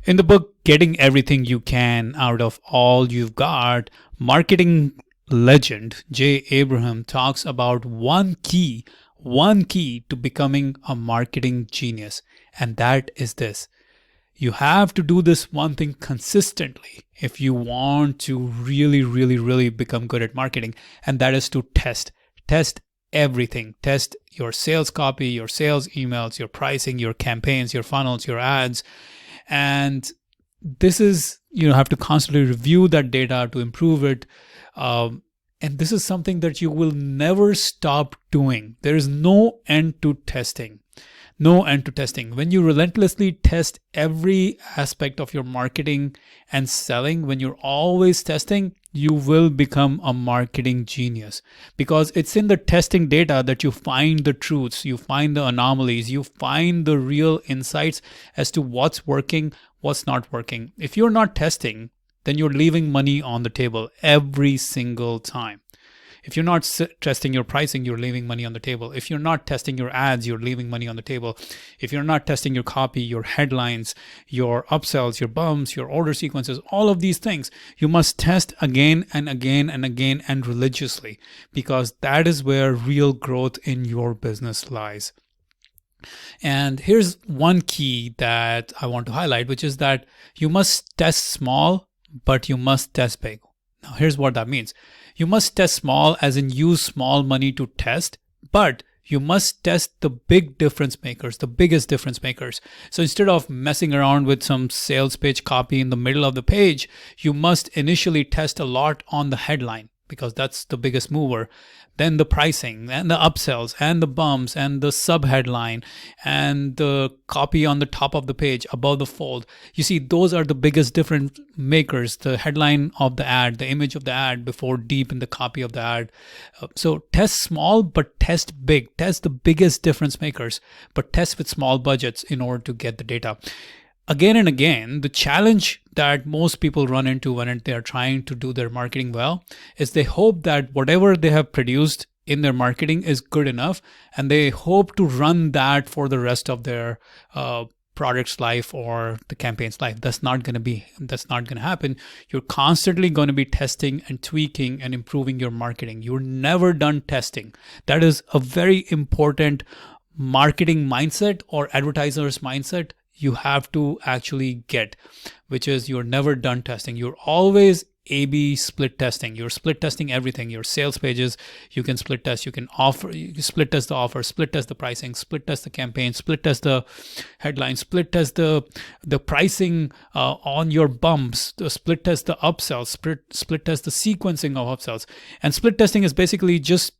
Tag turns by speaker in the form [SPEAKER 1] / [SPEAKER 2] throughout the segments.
[SPEAKER 1] In the book, Getting Everything You Can Out of All You've Got, marketing legend Jay Abraham talks about one key to becoming a marketing genius. And that is this: you have to do this one thing consistently if you want to really become good at marketing. And that is to test everything. Test your sales copy, your sales emails, your pricing, your campaigns, your funnels, your ads. And this is, you have to constantly review that data to improve it. And this is something that you will never stop doing. There is no end to testing. No end to testing. When you relentlessly test every aspect of your marketing and selling, when you're always testing, you will become a marketing genius, because it's in the testing data that you find the truths, you find the anomalies, you find the real insights as to what's working, what's not working. If you're not testing, then you're leaving money on the table every single time. If you're not testing your pricing, you're leaving money on the table. If you're not testing your ads, you're leaving money on the table. If you're not testing your copy, your headlines, your upsells, your bumps, your order sequences, all of these things, you must test again and again and again and religiously, because that is where real growth in your business lies. And here's one key that I want to highlight, which is that you must test small, but you must test big. Now, here's what that means. You must test small, as in use small money to test, but you must test the big difference makers, the biggest difference makers. So instead of messing around with some sales page copy in the middle of the page, you must initially test a lot on the headline, because that's the biggest mover. Then the pricing and the upsells and the bumps and the sub headline and the copy on the top of the page above the fold. You see, those are the biggest difference makers, the headline of the ad, the image of the ad before deep in the copy of the ad. So test small, but test big. Test the biggest difference makers, but test with small budgets in order to get the data. Again and again, the challenge that most people run into when they're trying to do their marketing well is they hope that whatever they have produced in their marketing is good enough, and they hope to run that for the rest of their product's life or the campaign's life. That's not going to happen. You're constantly going to be testing and tweaking and improving your marketing. You're never done testing. That is a very important marketing mindset or advertiser's mindset you have to actually get, which is you're never done testing. You're always A/B split testing. You're split testing everything. Your sales pages, you can split test. You can split test the offer, split test the pricing, split test the campaign, split test the headline, split test the pricing on your bumps, split test the upsells, split test the sequencing of upsells. And split testing is basically just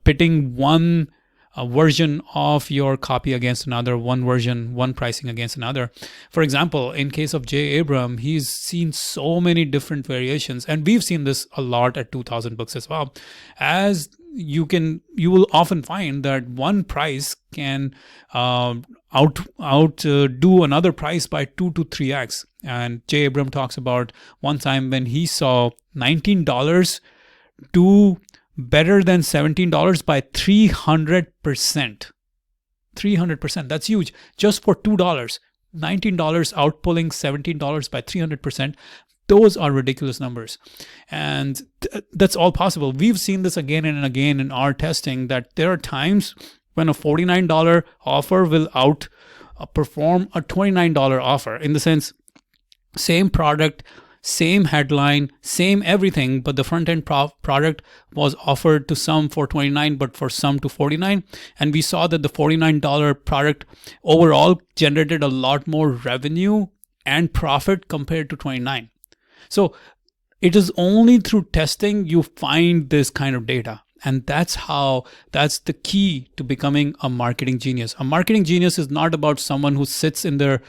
[SPEAKER 1] pitting one a version of your copy against another, one pricing against another. For example, in case of Jay Abraham, he's seen so many different variations, and we've seen this a lot at 2000 Books as well. As you will often find that one price can outdo another price by 2 to 3x. And Jay Abraham talks about one time when he saw $19 do better than $17 by 300%. 300%. That's huge. Just for $2. $19 outpulling $17 by 300%. Those are ridiculous numbers. And that's all possible. We've seen this again and again in our testing, that there are times when a $49 offer will outperform a $29 offer. In the sense, same product, same headline, same everything, but the front-end product was offered to some for $29, but for some to $49. And we saw that the $49 product overall generated a lot more revenue and profit compared to $29. So it is only through testing you find this kind of data. And that's the key to becoming a marketing genius. A marketing genius is not about someone who sits in their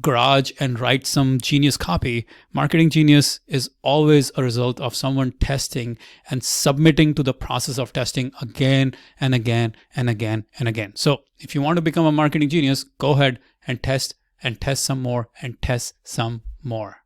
[SPEAKER 1] garage and writes some genius copy. Marketing genius is always a result of someone testing and submitting to the process of testing again and again and again and again. So if you want to become a marketing genius, go ahead and test some more and test some more.